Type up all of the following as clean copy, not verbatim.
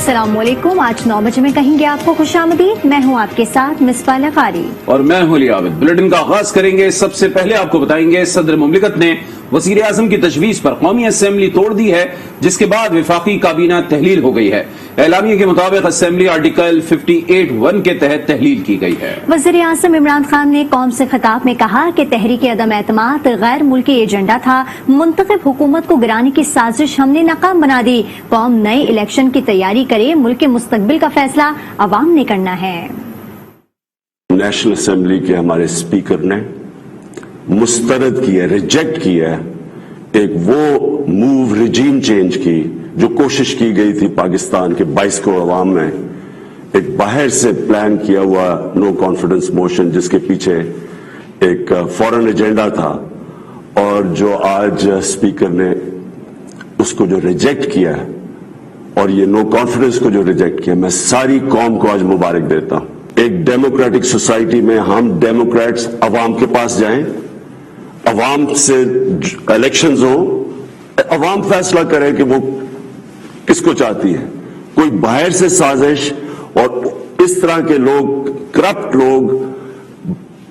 अस्सलाम वालेकुम। आज 9 बजे में कहेंगे आपको खुशामदीद। मैं हूँ आपके साथ मिसबा लखारी और मैं हूँ अली आबिद। बुलेटिन का आगाज करेंगे। सबसे पहले आपको बताएंगे सदर मुमलिकत ने वजीर आजम की तजवीज पर कौमी असेंबली तोड़ दी है, जिसके बाद वफाकी काबीना तहलील हो गई है। एलामिया के मुताबिक असेंबली आर्टिकल 58(1) के तहत तहलील की गई है। वजीर आजम इमरान खान ने कौम से खिताब में कहा कि तहरीक अदम एतमाद गैर मुल्की एजेंडा था। मुंतखब हुकूमत को गिराने की साजिश हमने नाकाम बना दी। कौम नए इलेक्शन की तैयारी करे, मुल्क के मुस्तकबिल का फैसला अवाम ने करना है। नेशनल असेंबली के हमारे स्पीकर ने मुस्तरद किया, रिजेक्ट किया एक वो मूव, रिजीम चेंज की जो कोशिश की गई थी पाकिस्तान के 22 करोड़ अवाम में, एक बाहर से प्लान किया हुआ नो कॉन्फिडेंस मोशन जिसके पीछे एक फॉरेन एजेंडा था, और जो आज स्पीकर ने उसको जो रिजेक्ट किया है और ये नो कॉन्फिडेंस को जो रिजेक्ट किया, मैं सारी कौम को आज मुबारक देता हूं। एक डेमोक्रेटिक सोसाइटी में हम डेमोक्रेट्स अवाम के पास जाएं, अवाम से इलेक्शंस हो, अवाम फैसला करे कि वो किसको चाहती है। कोई बाहर से साजिश और इस तरह के लोग, करप्ट लोग,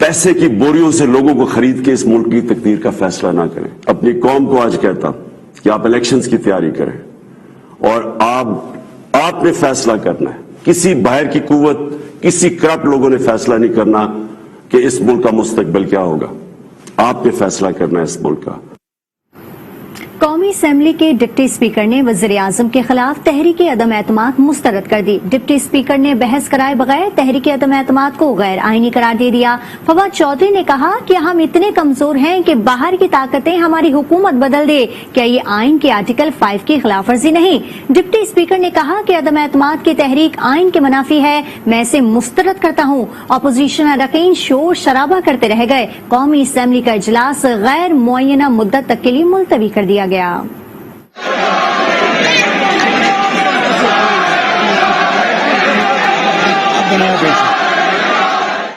पैसे की बोरियों से लोगों को खरीद के इस मुल्क की तकदीर का फैसला ना करें। अपनी कौम को आज कहता कि आप इलेक्शंस की तैयारी करें और आपने फैसला करना है। किसी बाहर की कुव्वत, किसी करप्ट लोगों ने फैसला नहीं करना कि इस मुल्क का मुस्तकबिल क्या होगा। आपने फैसला करना है इस मुल्क का। कौमी असेंबली के डिप्टी स्पीकर ने वज़ीर आज़म के खिलाफ तहरीक अदम एतमाद मुस्तरद कर दी। डिप्टी स्पीकर ने बहस कराए बगैर तहरीक अदम एतमाद को गैर आईनी करार दे दिया। फवाद चौधरी ने कहा कि हम इतने कमजोर हैं कि बाहर की ताकतें हमारी हुकूमत बदल दे। क्या ये आइन के आर्टिकल 5 की खिलाफ वर्जी नहीं? डिप्टी स्पीकर ने कहा कि अदम एतमाद की तहरीक आइन के मुनाफी है, मैं इसे मुस्तरद करता हूँ। अपोजिशन अरकान शोर शराबा करते रह गए। कौमी असेंबली का इजलास गैर मुअय्यना मुद्दत तक के लिए मुलतवी कर दिया गया।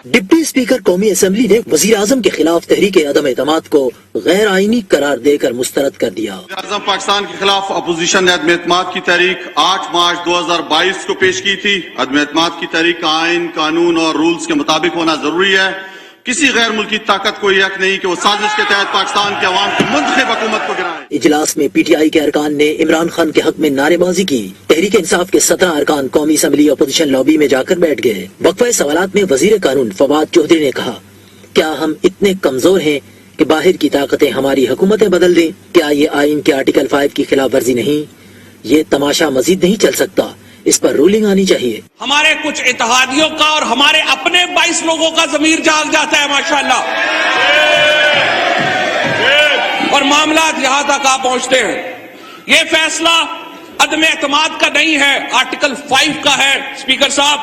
डिप्टी स्पीकर कौमी असेंबली ने वजीर आजम के खिलाफ तहरीक अदम एतमाद को गैर आईनी करार देकर मुस्तरद कर दिया। आजम पाकिस्तान के खिलाफ अपोजिशन ने अदम एतमाद की तहरीक 8 मार्च 2022 को पेश की थी। अदम एतमाद की तहरीक का आइन, कानून और रूल्स के मुताबिक होना जरूरी है। किसी गैर मुल्की ताकत को यह हक नहीं कि वो साजिश के तहत पाकिस्तान के अवाम की मुंतखब हुकूमत को गिराए। इजलास में पीटीआई के अरकान ने इमरान खान के हक में नारेबाजी की। तहरीक इंसाफ के 17 अरकान कौमी असेंबली अपोजिशन लॉबी में जाकर बैठ गए। वक्फे सवालात में वजीर कानून फवाद चौधरी ने कहा, क्या हम इतने कमजोर हैं कि बाहर की ताकतें हमारी हुकूमतें बदल दें? क्या ये आइन के आर्टिकल 5 की खिलाफ वर्जी नहीं? ये तमाशा मजीद नहीं चल सकता, इस पर रूलिंग आनी चाहिए। हमारे कुछ इत्तेहादियों का और हमारे अपने 22 लोगों का ज़मीर जाग जाता है माशाअल्लाह, और मामला यहाँ तक आ पहुंचते हैं। ये फैसला अदम एतमाद का नहीं है, आर्टिकल 5 का है। स्पीकर साहब,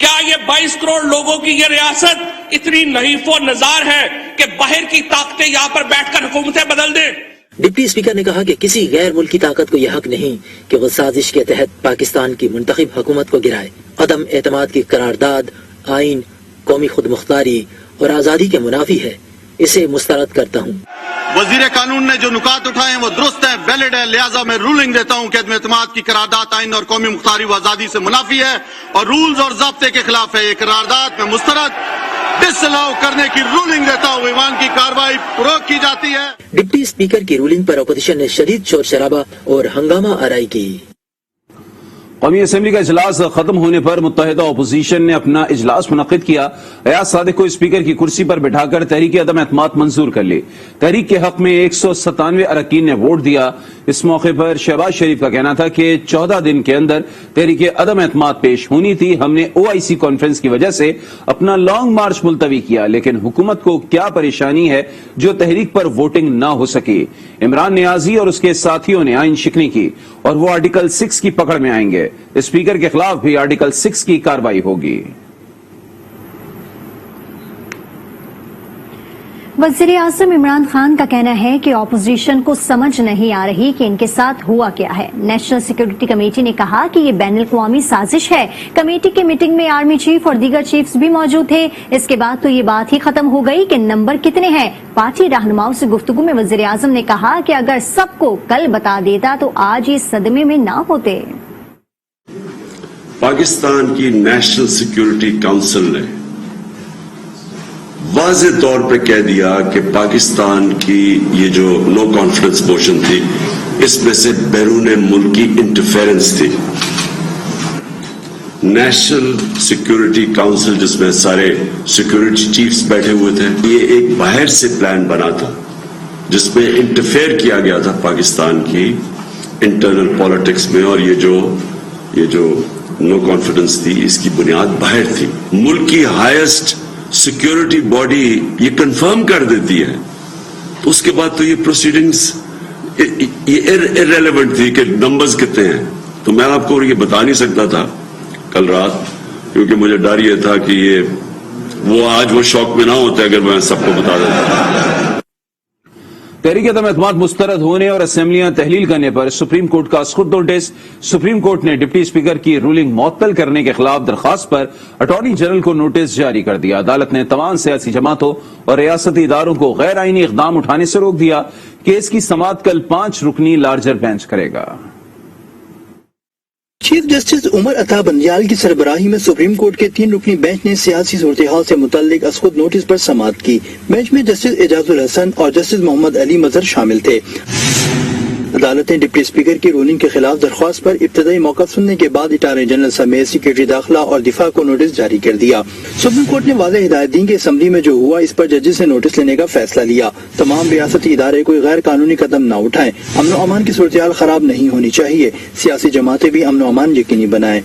क्या ये 22 करोड़ लोगों की ये रियासत इतनी नहीफो नजार है कि बाहर की ताकतें यहाँ पर बैठकर हुकूमतें बदल दें? डिप्टी स्पीकर ने कहा कि किसी गैर मुल्की ताकत को यह हक नहीं कि वो साजिश के तहत पाकिस्तान की मुंतखब हुकूमत को गिराए। अदम एतमाद की करारदाद आइन, कौमी खुद मुख्तारी और आजादी के मुनाफी है, इसे मुस्तरद करता हूँ। वजीर कानून ने जो नुकात उठाए हैं वो दुरुस्त है, वैलिड है, लिहाजा मैं रूलिंग देता हूँ कि अदम एतमाद की करारदाद आइन और कौमी मुख्तारी व आजादी से मुनाफी है और रूल्स और ज़ाब्ते के खिलाफ है। ये करारदाद में मुस्तरद डिसअलाउ करने की रूलिंग देता हूँ। ईवान की कार्रवाई रोक की जाती है। डिप्टी स्पीकर की रूलिंग पर अपोजिशन ने शदीद शोर शराबा और हंगामा आराई की। कौमी असेंबली का इजलास खत्म होने पर मुत्तहिदा अपोजिशन ने अपना इजलास मुनक्किद किया। अयाज सादिक को स्पीकर की कुर्सी पर बिठाकर तहरीक अदम एतमाद मंजूर कर ली। तहरीक के हक में 197 अरकान ने वोट दिया। इस मौके पर शहबाज शरीफ का कहना था कि 14 दिन के अंदर तहरीक अदम एतमाद पेश होनी थी। हमने OIC कॉन्फ्रेंस की वजह से अपना लॉन्ग मार्च मुलतवी किया, लेकिन हुकूमत को क्या परेशानी है जो तहरीक पर वोटिंग ना हो सकी। इमरान नियाजी और उसके साथियों ने आइन शिकनी की और वो आर्टिकल 6 की पकड़ में आएंगे। स्पीकर के खिलाफ भी आर्टिकल 6 की कार्रवाई होगी। वज़ीर आज़म इमरान खान का कहना है कि ऑपोजिशन को समझ नहीं आ रही कि इनके साथ हुआ क्या है। नेशनल सिक्योरिटी कमेटी ने कहा कि ये बैनुल-अक़वामी साजिश है। कमेटी की मीटिंग में आर्मी चीफ और दीगर चीफ्स भी मौजूद थे। इसके बाद तो ये बात ही खत्म हो गई कि नंबर कितने हैं। पार्टी रहनुमाओं से गुफ्तगू में वज़ीर आज़म ने कहा कि अगर सबको कल बता देता तो आज ये सदमे में ना होते। पाकिस्तान की नेशनल सिक्योरिटी काउंसिल ने वाज़ेह तौर पे कह दिया कि पाकिस्तान की ये जो नो कॉन्फिडेंस मोशन थी, इसमें से बैरून मुल्की इंटरफेरेंस थी। नेशनल सिक्योरिटी काउंसिल, जिसमें सारे सिक्योरिटी चीफ्स बैठे हुए थे, ये एक बाहर से प्लान बना था जिसमें इंटरफेयर किया गया था पाकिस्तान की इंटरनल पॉलिटिक्स में, और ये जो नो कॉन्फिडेंस थी, इसकी बुनियाद बाहर थी। मुल्क की हाईएस्ट सिक्योरिटी बॉडी ये कंफर्म कर देती है, तो उसके बाद तो ये प्रोसीडिंग्स ये इररेलेवेंट थी कि नंबर्स कितने हैं। तो मैं आपको ये बता नहीं सकता था कल रात, क्योंकि मुझे डर ये था कि ये वो आज वो शौक में ना होते अगर मैं सबको बता देता। तहरीक अदम एतमाद मुस्तरद होने और असेंबलियां तहलील करने पर सुप्रीम कोर्ट का खुद नोटिस। सुप्रीम कोर्ट ने डिप्टी स्पीकर की रूलिंग मुअत्तल करने के खिलाफ दरखास्त पर अटॉर्नी जनरल को नोटिस जारी कर दिया। अदालत ने तमाम सियासी जमातों और रियासती इदारों को गैर आईनी इकदाम उठाने से रोक दिया। केस की समाअत कल 5 रुकनी लार्जर बेंच करेगा। चीफ जस्टिस उमर अता बंदियाल की सरबराही में सुप्रीम कोर्ट के 3 रुकनी बेंच ने सियासी सूरत-ए-हाल से मुतल्लिक खुद नोटिस पर समाअत की। बेंच में जस्टिस एजाजुल हसन और जस्टिस मोहम्मद अली मजहर शामिल थे। अदालत ने डिप्टी स्पीकर की रूलिंग के खिलाफ दरख्वास्त पर इब्तदाई मौक़िफ़ सुनने के बाद अटॉर्नी जनरल समेत सेक्रेटरी दाखिला और दिफा को नोटिस जारी कर दिया। सुप्रीम कोर्ट ने वाज़ेह हिदायत दी कि असम्बली में जो हुआ इस पर जजेस ने नोटिस लेने का फैसला लिया। तमाम रियासती इदारे कोई गैर कानूनी कदम न उठाएं, अमन व अमान की सूरत-ए-हाल खराब नहीं होनी चाहिए, सियासी जमातें भी अमन व अमान यकीनी बनाएं।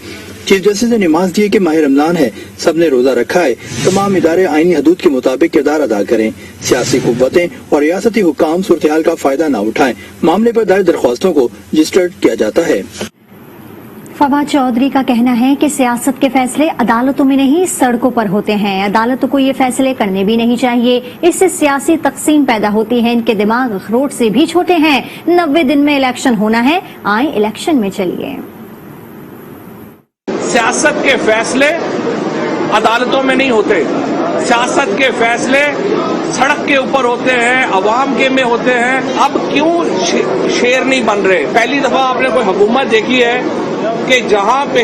चीफ जस्टिस ने नमाज दिए कि माह रमजान है, सब ने रोजा रखा है, तमाम इदारे आईनी हदूद के मुताबिक किरदार अदा करें, सियासी कुव्वतें और रियासती हुक्काम सूरत-ए-हाल का फायदा न उठाएं। मामले पर दायर दरख्वास्तों को रजिस्टर्ड किया जाता है। फवाद चौधरी का कहना है कि सियासत के फैसले अदालतों में नहीं सड़कों पर होते हैं। अदालतों को ये फैसले करने भी नहीं चाहिए, इससे सियासी तकसीम पैदा होती है। इनके दिमाग अखरोट से भी छोटे हैं। 90 दिन में इलेक्शन होना है, आए इलेक्शन में चलिए। सियासत के फैसले अदालतों में नहीं होते, सियासत के फैसले सड़क के ऊपर होते हैं, अवाम के में होते हैं। अब क्यों शेर नहीं बन रहे? पहली दफा आपने कोई हुकूमत देखी है कि जहां पे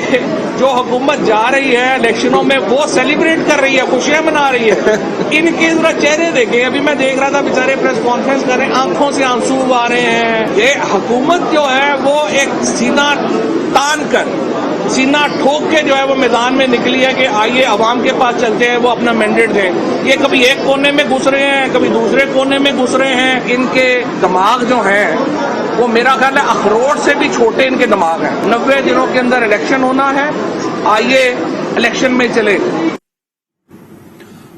जो हुकूमत जा रही है इलेक्शनों में वो सेलिब्रेट कर रही है, खुशियां मना रही है। इनके जरा चेहरे देखें। अभी मैं देख रहा था बेचारे प्रेस कॉन्फ्रेंस कर रहे हैं, आंखों से आंसू आ रहे हैं। ये हुकूमत जो है वो एक सीना तान कर, सीना ठोक के जो है वो मैदान में निकली है कि आइए अवाम के पास चलते हैं, वो अपना मैंडेट दें। ये कभी एक कोने में घुस रहे हैं, कभी दूसरे कोने में घुस रहे हैं। इनके दिमाग जो हैं वो मेरा ख्याल है अखरोट से भी छोटे इनके दिमाग हैं। 90 दिनों के अंदर इलेक्शन होना है, आइए इलेक्शन में चले।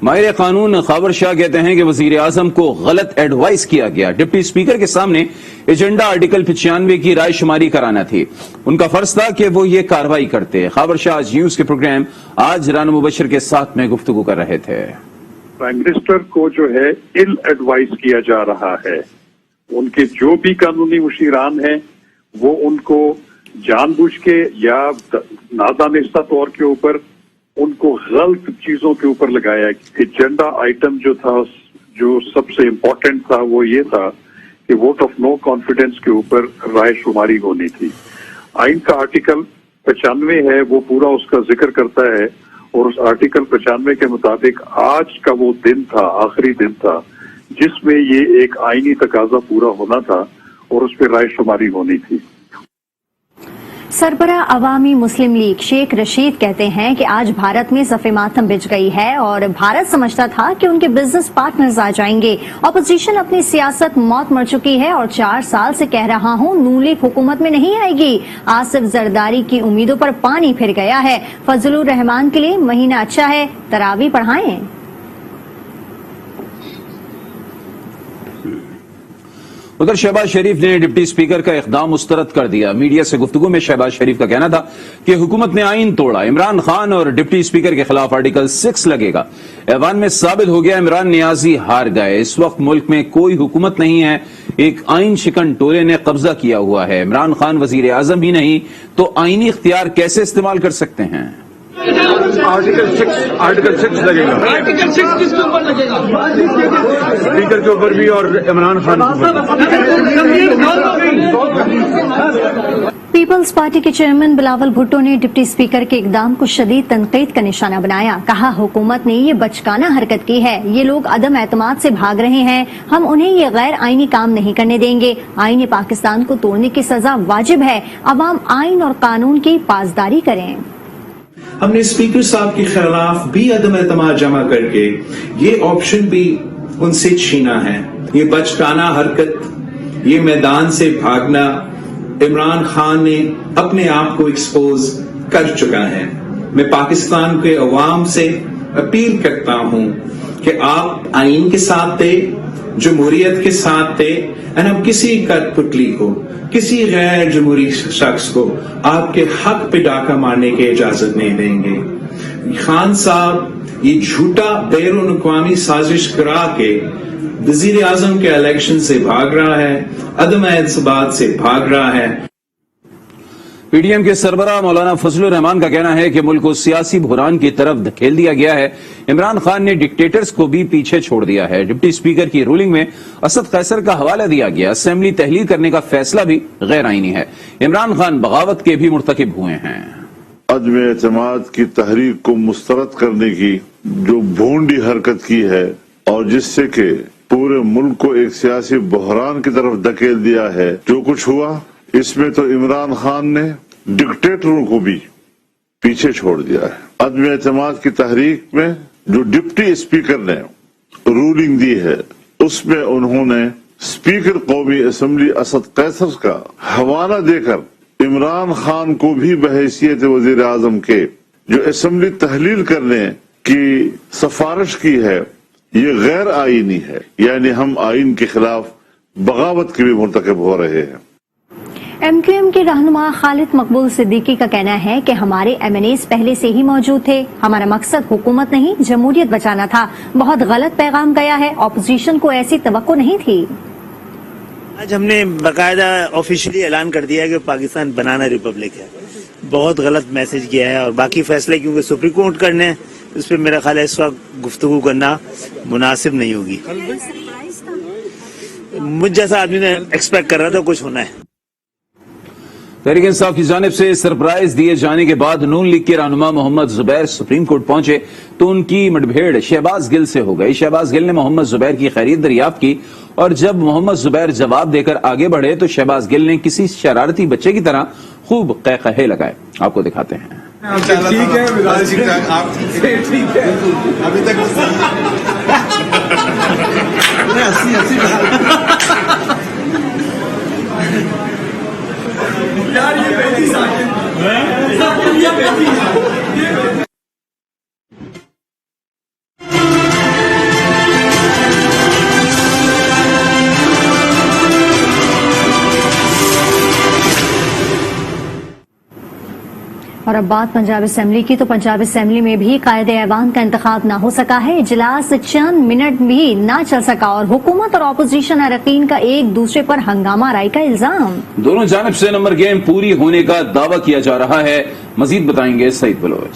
माहिर कानून खाबर शाह कहते हैं कि वजीर आजम को गलत एडवाइस किया गया। डिप्टी स्पीकर के सामने एजेंडा आर्टिकल 95 की राय शुमारी कराना थी, उनका फर्ज था कि वो ये कार्रवाई करते। खाबर शाह आज न्यूज के प्रोग्राम आज राना मुबशर के साथ में गुफ्तगू कर रहे थे। प्राइम मिनिस्टर को जो है इल एडवाइस किया जा रहा है। उनके जो भी कानूनी मुशीरान हैं वो उनको जानबूझ के या नादानिस्ता तौर के ऊपर उनको गलत चीजों के ऊपर लगाया। एजेंडा आइटम जो था, जो सबसे इम्पोर्टेंट था, वो ये था कि वोट ऑफ नो कॉन्फिडेंस के ऊपर राय शुमारी होनी थी। आइन का आर्टिकल 95 है, वो पूरा उसका जिक्र करता है, और उस आर्टिकल 95 के मुताबिक आज का वो दिन था, आखिरी दिन था, जिसमें ये एक आईनी तकाजा पूरा होना था और उस पर राय शुमारी होनी थी। सरबराह अवामी मुस्लिम लीग शेख रशीद कहते हैं कि आज भारत में सफ़े मातम बिछ गई है और भारत समझता था कि उनके बिजनेस पार्टनर्स आ जाएंगे। अपोजिशन अपनी सियासत मौत मर चुकी है और 4 साल से कह रहा हूं नून लीग हुकूमत में नहीं आएगी। आसिफ जरदारी की उम्मीदों पर पानी फिर गया है। फजलुर रहमान के लिए महीना अच्छा है, तरावी पढ़ाएं। उधर शहबाज शरीफ ने डिप्टी स्पीकर का इकदाम मुस्तरद कर दिया। मीडिया से गुफ्तगू में शहबाज शरीफ का कहना था कि हुकूमत ने आइन तोड़ा, इमरान खान और डिप्टी स्पीकर के खिलाफ आर्टिकल 6 लगेगा। ऐवान में साबित हो गया इमरान नियाजी हार गए। इस वक्त मुल्क में कोई हुकूमत नहीं है, एक आइन शिकन टोले ने कब्जा किया हुआ है। इमरान खान वजीर आजम ही नहीं तो आइनी इख्तियार कैसे इस्तेमाल कर सकते हैं? आर्टिकल 6 लगेगा। आर्टिकल 6 किसके ऊपर लगेगा? स्पीकर के ऊपर भी और इमरान खान के ऊपर। पीपल्स पीपल्स पार्टी के चेयरमैन बिलावल भुट्टो ने डिप्टी स्पीकर के इकदाम को शदीद तनकीद का निशाना बनाया। कहा, हुकूमत ने ये बचकाना हरकत की है, ये लोग अदम एतमाद से भाग रहे हैं, हम उन्हें ये गैर आईनी काम नहीं करने देंगे। आईन पाकिस्तान को तोड़ने की सजा वाजिब है, अवाम आइन और कानून की पासदारी करें। हमने स्पीकर साहब के खिलाफ भी अदम एतमाद जमा करके ये ऑप्शन भी उनसे छीना है। ये बचकाना हरकत, ये मैदान से भागना इमरान खान ने अपने आप को एक्सपोज कर चुका है। मैं पाकिस्तान के अवाम से अपील करता हूं कि आप आइन के साथ थे, जमहूरियत के साथ थे, और हम किसी कठपुतली को, किसी गैर जमहूरी शख्स को आपके हक पे डाका मारने की इजाजत नहीं देंगे। खान साहब ये झूठा बैरून अक़वामी साजिश करा के वजीर आजम के इलेक्शन से भाग रहा है, अदम एतमाद से भाग रहा है। पीडीएम के सरबराह मौलाना फजलुर रहमान का कहना है कि मुल्क को सियासी बहरान की तरफ धकेल दिया गया है। इमरान खान ने डिक्टेटर्स को भी पीछे छोड़ दिया है। डिप्टी स्पीकर की रूलिंग में असद कैसर का हवाला दिया गया। असेंबली तहलील करने का फैसला भी गैर आईनी है। इमरान खान बगावत के भी मुर्तकिब हुए हैं। अदम एतमाद की तहरीक को मुस्तरद करने की जो भोंडी हरकत की है और जिससे कि पूरे मुल्क को एक सियासी बहरान की तरफ धकेल दिया है, जो कुछ हुआ इसमें तो इमरान खान ने डिक्टेटरों को भी पीछे छोड़ दिया है। अदम एतमाद की तहरीक में जो डिप्टी स्पीकर ने रूलिंग दी है उसमें उन्होंने स्पीकर कौमी असेंबली असद कैसर का हवाला देकर इमरान खान को भी बहैसियत वजीर आजम के जो असेंबली तहलील करने की सिफारिश की है, ये गैर आईनी है, यानी हम आइन के खिलाफ बगावत के भी मुर्तकब हो रहे हैं। एमक्यूएम के रहनुमा खालिद मकबूल सिद्दीकी का कहना है कि हमारे एमएनएस पहले से ही मौजूद थे, हमारा मकसद हुकूमत नहीं जमहूरियत बचाना था। बहुत गलत पैगाम गया है, ऑपोजिशन को ऐसी तवक्को नहीं थी। आज हमने बाकायदा ऑफिशियली ऐलान कर दिया है कि पाकिस्तान बनाना रिपब्लिक है। बहुत गलत मैसेज किया है और बाकी फैसले क्योंकि सुप्रीम कोर्ट करने हैं, उस पर मेरा ख्याल है इस वक्त गुफ्तगू करना मुनासिब नहीं होगी। मुझ जैसा आदमी ने एक्सपेक्ट कर रहा था कुछ होना है। तहरीक इंसाफ की जानिब से सरप्राइज दिए जाने के बाद नून लीग के रहनुमा मोहम्मद जुबैर सुप्रीम कोर्ट पहुंचे तो उनकी मुठभेड़ शहबाज गिल से हो गई। शहबाज गिल ने मोहम्मद जुबैर की खैरियत दरियाफ्त की और जब मोहम्मद जुबैर जवाब देकर आगे बढ़े तो शहबाज गिल ने किसी शरारती बच्चे की तरह खूब क़हक़हे लगाए। आपको दिखाते हैं। ठीक है, आप ठीक है, अभी तक यार ये बेटी साकिब और अब बात पंजाब असेंबली की, तो पंजाब असेंबली में भी कायदे ऐवान का इंतखाब ना हो सका है। इजलास चंद मिनट भी ना चल सका और हुकूमत और अपोजिशन अरकान का एक दूसरे पर हंगामा राय का इल्जाम। दोनों जानिब से नंबर गेम पूरी होने का दावा किया जा रहा है। मजीद बताएंगे सईद बलोच।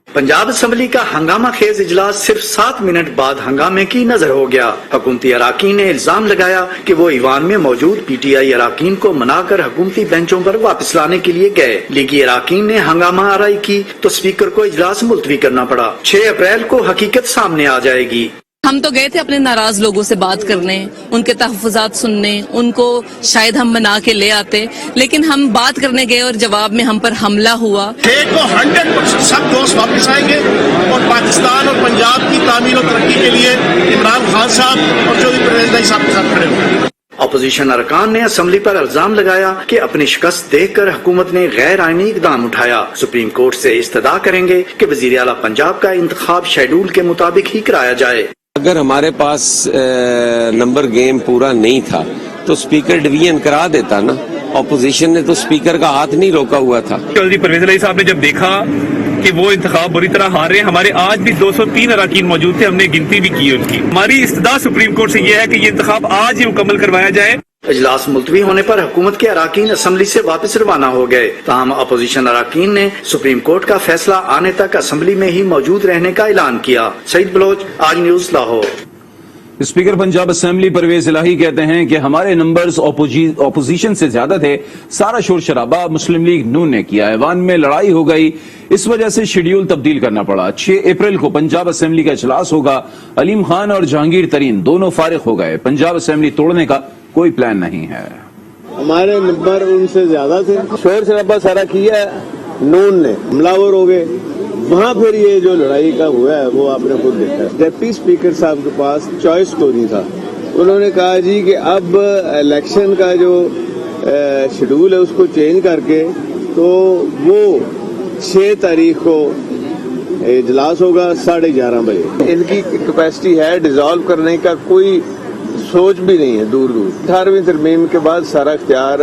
पंजाब असेंबली का हंगामा खेज इजलास सिर्फ 7 मिनट बाद हंगामे की नजर हो गया। हुकूमती अराकीन ने इल्जाम लगाया कि वो ईवान में मौजूद पीटीआई अराकीन को मनाकर हुकूमती बेंचों पर वापस लाने के लिए गए। लीगी अराकीन ने हंगामा आराई की तो स्पीकर को इजलास मुलतवी करना पड़ा। 6 अप्रैल को हकीकत सामने आ जाएगी। हम तो गए थे अपने नाराज लोगों से बात करने, उनके तहफ़्फ़ुज़ात सुनने, उनको शायद हम मना के ले आते, लेकिन हम बात करने गए और जवाब में हम पर हमला हुआ। 100% सब दोस्त वापस आएंगे और पाकिस्तान और पंजाब की तामीर और तरक्की के लिए इमरान खान साहब और चौधरी परवेज़ इलाही साहब के साथ खड़े होंगे। अपोजिशन अरकान ने असेंबली पर इल्जाम लगाया कि अपनी शिकस्त देखकर हुकूमत ने गैर आईनी इकदाम उठाया। सुप्रीम कोर्ट से इस्तदा करेंगे कि वज़ीर आला पंजाब का इंतखाब शेड्यूल के मुताबिक ही कराया जाए। अगर हमारे पास नंबर गेम पूरा नहीं था तो स्पीकर डिवीजन करा देता ना। अपोजिशन ने तो स्पीकर का हाथ नहीं रोका हुआ था। चौधरी परवेज़ इलाही साहब ने जब देखा कि वो इंतखाब बुरी तरह हार रहे हैं, हमारे आज भी 203 अराकीन मौजूद थे, हमने गिनती भी की उनकी। हमारी इस्तदा सुप्रीम कोर्ट से ये है कि ये इंतखाब आज ही मुकम्मल करवाया जाए। इजलास मुलतवी होने पर हुकूमत के अराकीन असेंबली से वापस रवाना हो गए। ताहम अपोजिशन अराकीन ने सुप्रीम कोर्ट का फैसला आने तक असेंबली में ही मौजूद रहने का ऐलान किया। Saeed Baloch, Aaj news, Lahore. Speaker Punjab assembly Pervaiz Elahi कहते हैं कि हमारे नंबर्स ऑपोजिशन से ज्यादा थे, सारा शोर शराबा मुस्लिम लीग नून ने किया, ऐवान में लड़ाई हो गई, इस वजह से शेड्यूल तब्दील करना पड़ा। 6 अप्रैल को पंजाब असेंबली का इजलास होगा, अलीम खान और जहांगीर तरीन दोनों फारिग हो गए, पंजाब असेंबली तोड़ने का कोई प्लान नहीं है। हमारे नंबर उनसे ज्यादा थे, शोर शराबा सारा किया नून ने, हमलावर हो गए, वहाँ फिर ये जो लड़ाई का हुआ है वो आपने खुद देखा। डिप्टी स्पीकर साहब के पास चॉइस तो नहीं था, उन्होंने कहा जी कि अब इलेक्शन का जो शेड्यूल है उसको चेंज करके तो वो 6 तारीख को इजलास होगा 11:30 बजे। इनकी कैपेसिटी है डिसॉल्व करने का, कोई सोच भी नहीं है दूर दूर। 18वीं तरमीम के बाद सारा इख्तियार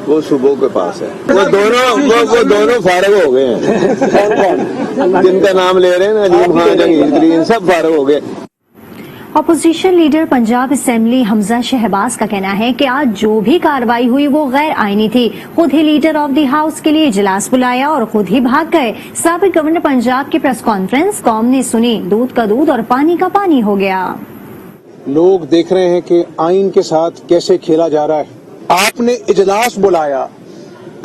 वो सूबों के पास है। वो दोनों फारिग हो गए हैं। कौन जिनका नाम ले रहे हैं ना, अलीम खान, जहांगीर तरीन, सब फारिग हो गए। Opposition leader Punjab assembly Hamza Shehbaz का कहना है कि आज जो भी कार्रवाई हुई वो गैर आईनी थी। खुद ही लीडर ऑफ द हाउस के लिए इजलास बुलाया और खुद ही भाग गए। साबिक गवर्नर पंजाब की प्रेस कॉन्फ्रेंस कौम ने सुनी, दूध का दूध और पानी का पानी हो गया। लोग देख रहे हैं कि आइन के साथ कैसे खेला जा रहा है। आपने इजलास बुलाया,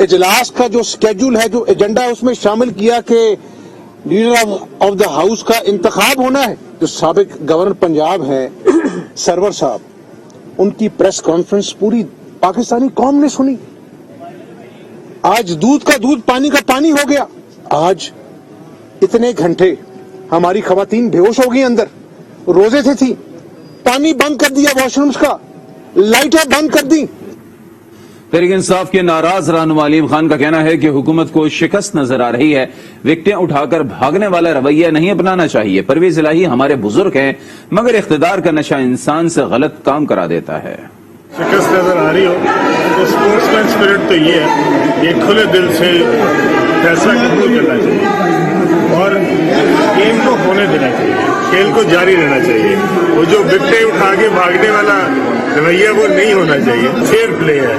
इजलास का जो स्केड्यूल है, जो एजेंडा है, उसमें शामिल किया कि लीडर ऑफ द हाउस का इंतखाब होना है। जो साबिक गवर्नर पंजाब हैं सरवर साहब, उनकी प्रेस कॉन्फ्रेंस पूरी पाकिस्तानी कौम ने सुनी। आज दूध का दूध पानी का पानी हो गया। आज इतने घंटे हमारी खवातीन बेहोश हो गई, अंदर रोजे से थी, पानी बंद कर दिया, वॉशरूम्स का लाइटें बंद कर दी। तहरीक इंसाफ के नाराज रहनुमा अलीम खान का कहना है कि हुकूमत को शिकस्त नजर आ रही है, विकटें उठाकर भागने वाला रवैया नहीं अपनाना चाहिए। परवेज इलाही हमारे बुजुर्ग हैं, मगर इख्तिदार का नशा इंसान से गलत काम करा देता है। शिकस्त नजर आ रही हो तो स्पोर्ट्समैन स्पिरिट तो ये है, ये खुले दिल से फैसला कबूल करना चाहिए और गेम को होने देना चाहिए, खेल को जारी रहना चाहिए। वो जो विकटें उठा के भागने वाला रवैया वो नहीं होना चाहिए। फेयर प्ले है,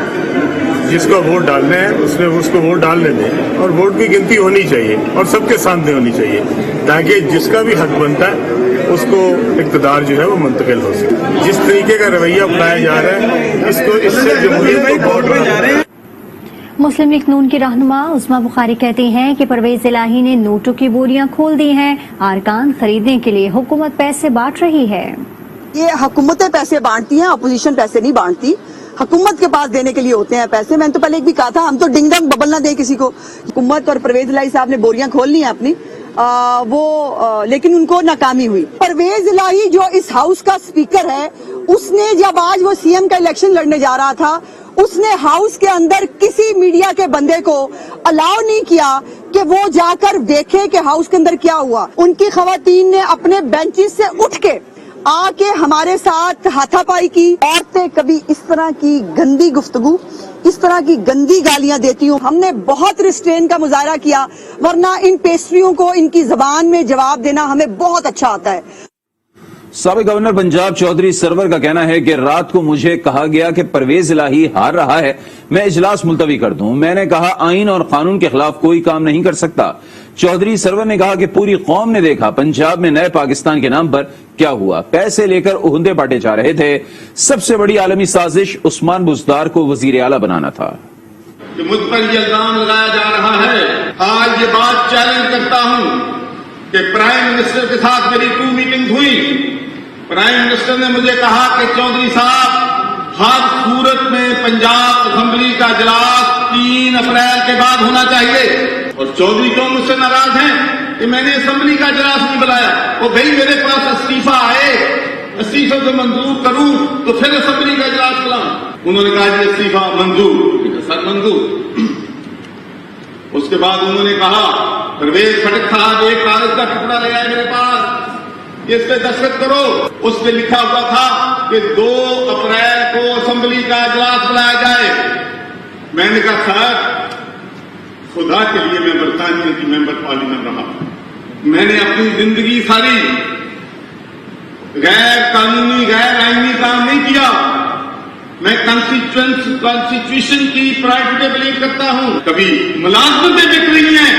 जिसको वोट डालने हैं उसने उसको वोट डालने दें और वोट की गिनती होनी चाहिए और सबके सामने होनी चाहिए, ताकि जिसका भी हक बनता है उसको इक़्तिदार जो है वो मुंतकिल हो सके। जिस तरीके का रवैया अपनाया जा रहा है इससे जमहूरियत को बहुत बड़ा। मुस्लिम लीग नून की रहनुमा उस्मा बुखारी कहती हैं कि परवेज इलाही ने नोटों की बोरियां खोल दी हैं, अरकान खरीदने के लिए हुकूमत पैसे बांट रही है। ये हुकूमतें पैसे बांटती हैं, अपोजिशन पैसे नहीं बांटती। हुकूमत के पास देने के लिए होते हैं पैसे। मैंने तो पहले भी कहा था, हम तो डिंग डंग बबल ना दे किसी को। हुकूमत और परवेज इलाही साहब ने बोरियां खोल ली हैं अपनी, लेकिन उनको नाकामी हुई। परवेज इलाही जो इस हाउस का स्पीकर है, उसने जब आज वो सीएम का इलेक्शन लड़ने जा रहा था, उसने हाउस के अंदर किसी मीडिया के बंदे को अलाउ नहीं किया कि वो जाकर देखे कि हाउस के अंदर क्या हुआ। उनकी खवातीन ने अपने बेंचेस से उठ के आके हमारे साथ हाथापाई की। औरतें कभी इस तरह की गंदी गुफ्तगू, इस तरह की गंदी गालियां देती हूँ। हमने बहुत रिस्ट्रेन का मुजाहरा किया, वरना इन पेस्ट्रियों को इनकी जबान में जवाब देना हमें बहुत अच्छा आता है। साबिक गवर्नर पंजाब चौधरी सरवर का कहना है कि रात को मुझे कहा गया कि परवेज इलाही हार रहा है, मैं इजलास मुलतवी कर दूं। मैंने कहा आइन और कानून के खिलाफ कोई काम नहीं कर सकता। चौधरी सरवर ने कहा कि पूरी कौम ने देखा पंजाब में नए पाकिस्तान के नाम पर क्या हुआ, पैसे लेकर उहंदे बांटे जा रहे थे। सबसे बड़ी आलमी साजिश उस्मान बुज़दार को वजीर आला बनाना था। कि मुझ पर यह इल्जाम लगाया जा रहा है, आज ये बात चैलेंज करता हूं कि प्राइम मिनिस्टर के साथ मेरी 2 मीटिंग हुई। प्राइम मिनिस्टर ने मुझे कहा कि चौधरी साहब हर सूरत में पंजाब असेंबली का इजलास 3 अप्रैल के बाद होना चाहिए। और चौधरी क्यों मुझसे नाराज हैं कि मैंने असेंबली का इजलास नहीं बुलाया। वो भाई मेरे पास इस्तीफा आए, इस्तीफे से मंजूर करूं तो फिर असेंबली का इजलास बुलाऊं। उन्होंने कहा कि इस्तीफा मंजूर, सर मंजूर। उसके बाद उन्होंने कहा परवेज खटक साहब एक कागज का टुकड़ा ले आए मेरे पास, इस पे दस्तखत करो। उस पे लिखा हुआ था कि 2 अप्रैल को असेंबली का इजलास बुलाया जाए। मैंने कहा सर खुदा के लिए मैं बरतानिया की मेंबर पार्लियामेंट रहा, मैंने अपनी जिंदगी सारी गैर कानूनी गैर आईनी काम नहीं किया। मैं कॉन्स्टिट्यूशन की प्रायोरिटी बिलीव करता हूं। कभी मुलाजमतें बिक रही हैं,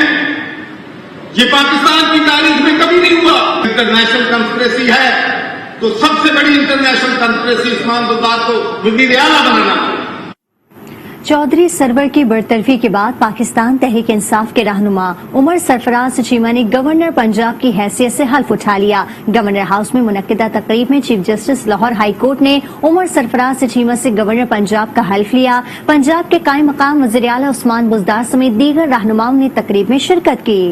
ये पाकिस्तान की तारीख में कभी नहीं हुआ। इंटरनेशनल कंस्पिरेसी है तो सबसे बड़ी इंटरनेशनल कॉन्फ्रेंस उस्मान बुज़दार को वज़ीर आला बनाना। चौधरी सरवर की बरतरफी के बाद पाकिस्तान तहरीक इंसाफ के रहनुमा उमर सरफराज चीमा ने गवर्नर पंजाब की हैसियत से हल्फ उठा लिया। गवर्नर हाउस में मुनक्किदा तकरीब में chief justice Lahore high court ने उमर सरफराज चीमा से गवर्नर पंजाब का हल्फ लिया। पंजाब के कायम मकाम वज़ीर आला उस्मान बुज़दार समेत दीगर रहनुमाओं ने तकरीब में शिरकत की।